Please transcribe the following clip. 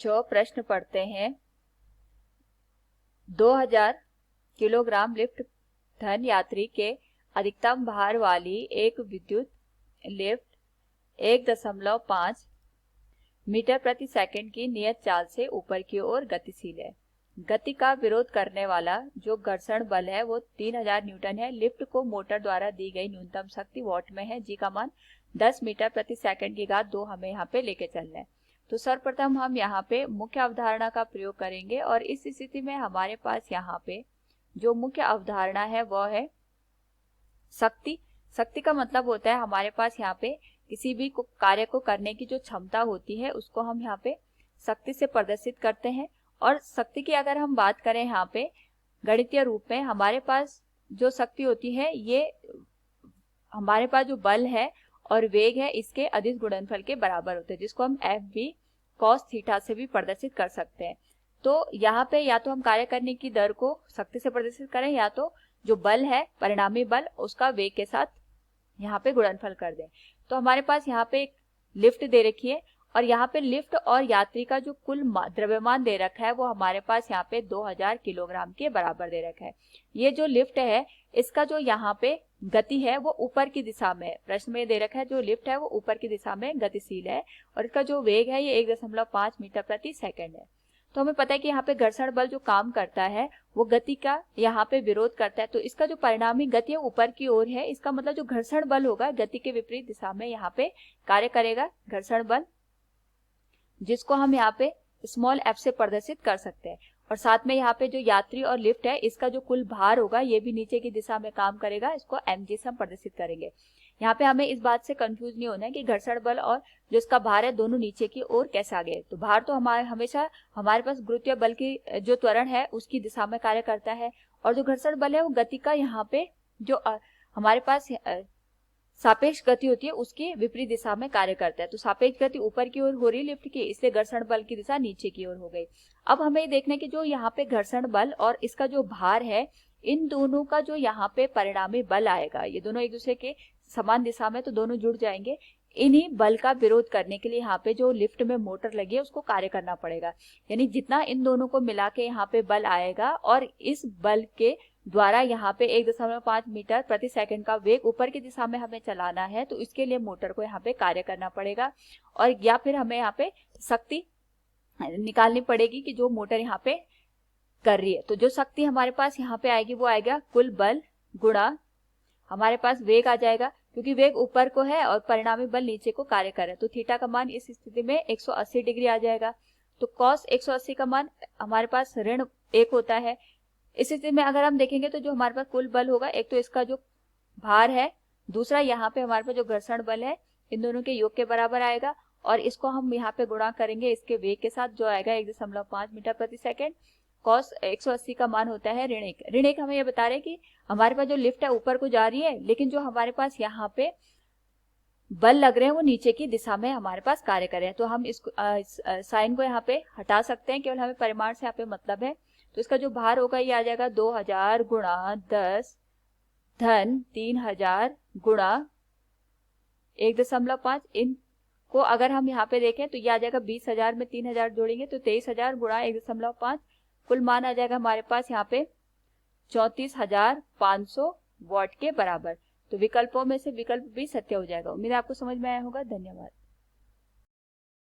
बच्चों प्रश्न पढ़ते हैं। 2000 किलोग्राम लिफ्ट धन यात्री के अधिकतम भार वाली एक विद्युत लिफ्ट 1.5 मीटर प्रति सेकंड की नियत चाल से ऊपर की ओर गतिशील है। गति का विरोध करने वाला जो घर्षण बल है वो 3000 न्यूटन है। लिफ्ट को मोटर द्वारा दी गई न्यूनतम शक्ति वॉट में है। जी का मान 10 मीटर प्रति सेकंड की घात 2 हमें यहाँ पे लेके चलना है। तो सर्वप्रथम हम यहाँ पे मुख्य अवधारणा का प्रयोग करेंगे और इस स्थिति में हमारे पास यहाँ पे जो मुख्य अवधारणा है वह है शक्ति। शक्ति का मतलब होता है हमारे पास यहाँ पे किसी भी कार्य को करने की जो क्षमता होती है उसको हम यहाँ पे शक्ति से प्रदर्शित करते हैं। और शक्ति की अगर हम बात करें यहाँ पे गणितीय रूप में, हमारे पास जो शक्ति होती है ये हमारे पास जो बल है और वेग है इसके अदिश गुणनफल के बराबर होते हैं, जिसको हम एफ बी कॉस थीटा से भी प्रदर्शित कर सकते हैं। तो यहाँ पे या तो हम कार्य करने की दर को शक्ति से प्रदर्शित करें या तो जो बल है परिणामी बल उसका वेग के साथ यहाँ पे गुणनफल कर दें। तो हमारे पास यहाँ पे एक लिफ्ट दे रखी है और यहाँ पे लिफ्ट और यात्री का जो कुल द्रव्यमान दे रखा है वो हमारे पास यहाँ पे 2000 किलोग्राम के बराबर दे रखा है। ये जो लिफ्ट है इसका जो यहाँ पे गति है वो ऊपर की दिशा में है। प्रश्न में दे रखा है जो लिफ्ट है वो ऊपर की दिशा में गतिशील है और इसका जो वेग है ये 1.5 मीटर प्रति सेकंड है। तो हमें पता है कि यहाँ पे घर्षण बल जो काम करता है वो गति का यहाँ पे विरोध करता है। तो इसका जो परिणामी गति है ऊपर की ओर है, इसका मतलब जो घर्षण बल होगा गति के विपरीत दिशा में यहाँ पे कार्य करेगा घर्षण बल, जिसको हम यहाँ पे स्मॉल एफ से प्रदर्शित कर सकते हैं। और साथ में यहाँ पे जो यात्री और लिफ्ट है इसका जो कुल भार होगा ये भी नीचे की दिशा में काम करेगा, इसको mg से हम प्रदर्शित करेंगे। यहाँ पे हमें इस बात से कंफ्यूज नहीं होना है कि घर्षण बल और जो इसका भार है दोनों नीचे की ओर कैसे आ गए। तो भार तो हमेशा हमारे पास गुरुत्वीय बल की जो त्वरण है उसकी दिशा में कार्य करता है और जो घर्षण बल है वो गति का यहाँ पे जो हमारे पास सापेक्ष गति होती है उसकी विपरीत दिशा में कार्य करता है। तो सापेक्ष गति ऊपर की ओर हो रही लिफ्ट की, इसलिए घर्षण बल की दिशा नीचे की ओर हो गई। अब हमें ये देखना है कि जो यहाँ पे घर्षण बल और इसका जो भार है इन दोनों का जो यहाँ पे परिणामी बल आएगा, ये दोनों एक दूसरे के समान दिशा में तो दोनों जुड़ जाएंगे। इन्हीं बल का विरोध करने के लिए यहाँ पे जो लिफ्ट में मोटर लगी है उसको कार्य करना पड़ेगा। यानी जितना इन दोनों को मिला के यहाँ पे बल आएगा और इस बल के द्वारा यहाँ पे 1.5 मीटर प्रति सेकंड का वेग ऊपर की दिशा में हमें चलाना है, तो इसके लिए मोटर को यहाँ पे कार्य करना पड़ेगा और या फिर हमें यहाँ पे शक्ति निकालनी पड़ेगी कि जो मोटर यहाँ पे कर रही है। तो जो शक्ति हमारे पास यहाँ पे आएगी वो आएगा कुल बल गुणा हमारे पास वेग आ जाएगा, क्योंकि वेग ऊपर को है और परिणामी बल नीचे को कार्य कर रहा है। तो थीटा का मान इस स्थिति में 180 डिग्री आ जाएगा। तो कॉस 180 का मान हमारे पास ऋण 1 होता है। इस स्थिति में अगर हम देखेंगे तो जो हमारे पास कुल बल होगा, एक तो इसका जो भार है, दूसरा यहाँ पे हमारे पास जो घर्षण बल है, इन दोनों के योग के बराबर आएगा और इसको हम यहाँ पे गुणा करेंगे इसके वेग के साथ जो आएगा 1.5 मीटर प्रति सेकंड। कॉस 180 का मान होता है ऋण 1। ऋण 1 हमें ये बता रहे हैं कि हमारे पास जो लिफ्ट है ऊपर को जा रही है, लेकिन जो हमारे पास यहाँ पे बल लग रहे हैं वो नीचे की दिशा में हमारे पास कार्य कर रहे हैं। तो हम इस साइन को यहाँ पे हटा सकते हैं, केवल हमें परिमाण से यहाँ पे मतलब है। तो इसका जो भार होगा ये आ जाएगा 2000 गुणा 10 धन 3000 गुणा 1.5। इनको अगर हम यहाँ पे देखें तो ये आ जाएगा 20,000 में 3000 जोड़ेंगे तो 23,000 गुणा 1.5, कुल मान आ जाएगा हमारे पास यहाँ पे 34,500 वॉट के बराबर। तो विकल्पों में से विकल्प भी सत्य हो जाएगा। उम्मीद है आपको समझ में आया होगा। धन्यवाद।